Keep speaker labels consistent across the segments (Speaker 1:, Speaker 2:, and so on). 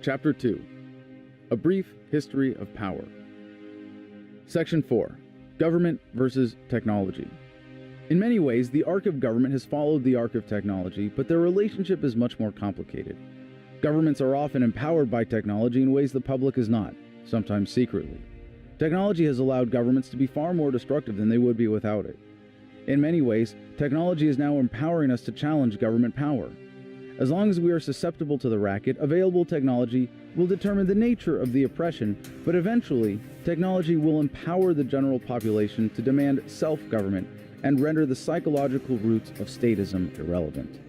Speaker 1: Chapter 2. A Brief History of Power. Section 4. Government versus Technology. In many ways, the arc of government has followed the arc of technology, but their relationship is much more complicated. Governments are often empowered by technology in ways the public is not, sometimes secretly. Technology has allowed governments to be far more destructive than they would be without it. In many ways, technology is now empowering us to challenge government power. As long as we are susceptible to the racket, available technology will determine the nature of the oppression, but eventually, technology will empower the general population to demand self-government and render the psychological roots of statism irrelevant.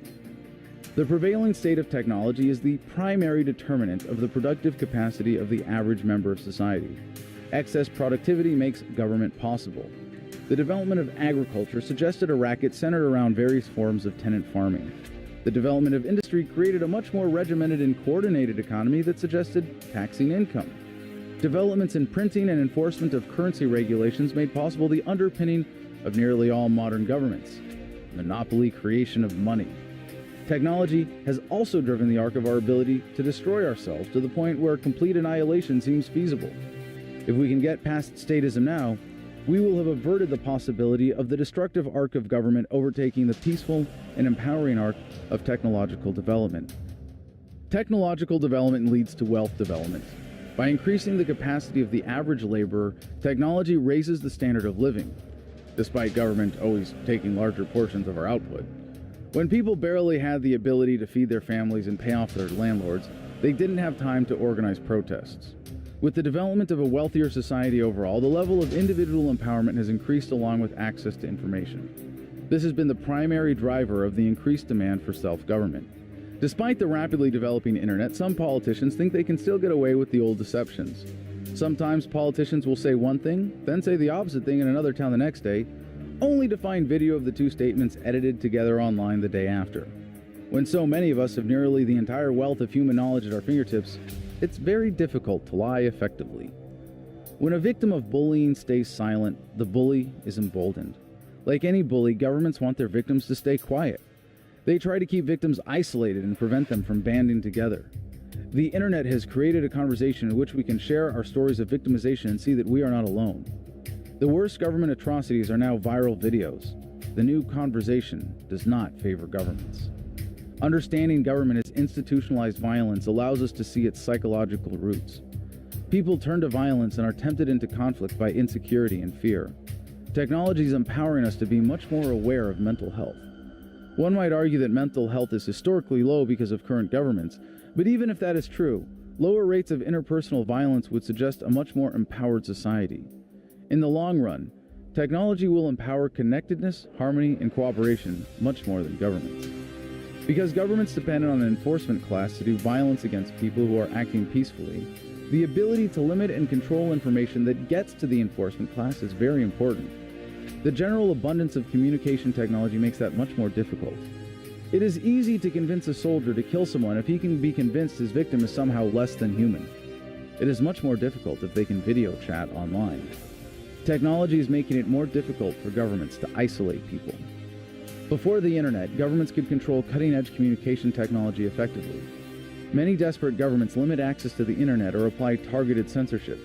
Speaker 1: The prevailing state of technology is the primary determinant of the productive capacity of the average member of society. Excess productivity makes government possible. The development of agriculture suggested a racket centered around various forms of tenant farming. The development of industry created a much more regimented and coordinated economy that suggested taxing income. Developments in printing and enforcement of currency regulations made possible the underpinning of nearly all modern governments: monopoly creation of money. Technology has also driven the arc of our ability to destroy ourselves to the point where complete annihilation seems feasible. If we can get past statism now, we will have averted the possibility of the destructive arc of government overtaking the peaceful and empowering arc of technological development. Technological development leads to wealth development. By increasing the capacity of the average laborer, technology raises the standard of living, despite government always taking larger portions of our output. When people barely had the ability to feed their families and pay off their landlords, they didn't have time to organize protests. With the development of a wealthier society overall, the level of individual empowerment has increased along with access to information. This has been the primary driver of the increased demand for self-government. Despite the rapidly developing internet, some politicians think they can still get away with the old deceptions. Sometimes politicians will say one thing, then say the opposite thing in another town the next day, only to find video of the two statements edited together online the day after. When so many of us have nearly the entire wealth of human knowledge at our fingertips, it's very difficult to lie effectively. When a victim of bullying stays silent, the bully is emboldened. Like any bully, governments want their victims to stay quiet. They try to keep victims isolated and prevent them from banding together. The internet has created a conversation in which we can share our stories of victimization and see that we are not alone. The worst government atrocities are now viral videos. The new conversation does not favor governments. Understanding government as institutionalized violence allows us to see its psychological roots. People turn to violence and are tempted into conflict by insecurity and fear. Technology is empowering us to be much more aware of mental health. One might argue that mental health is historically low because of current governments, but even if that is true, lower rates of interpersonal violence would suggest a much more empowered society. In the long run, technology will empower connectedness, harmony, and cooperation much more than governments. Because governments depend on an enforcement class to do violence against people who are acting peacefully, the ability to limit and control information that gets to the enforcement class is very important. The general abundance of communication technology makes that much more difficult. It is easy to convince a soldier to kill someone if he can be convinced his victim is somehow less than human. It is much more difficult if they can video chat online. Technology is making it more difficult for governments to isolate people. Before the internet, governments could control cutting-edge communication technology effectively. Many desperate governments limit access to the internet or apply targeted censorship,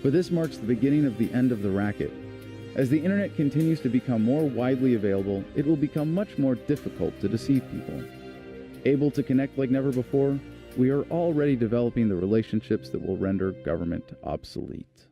Speaker 1: but this marks the beginning of the end of the racket. As the internet continues to become more widely available, it will become much more difficult to deceive people. Able to connect like never before, we are already developing the relationships that will render government obsolete.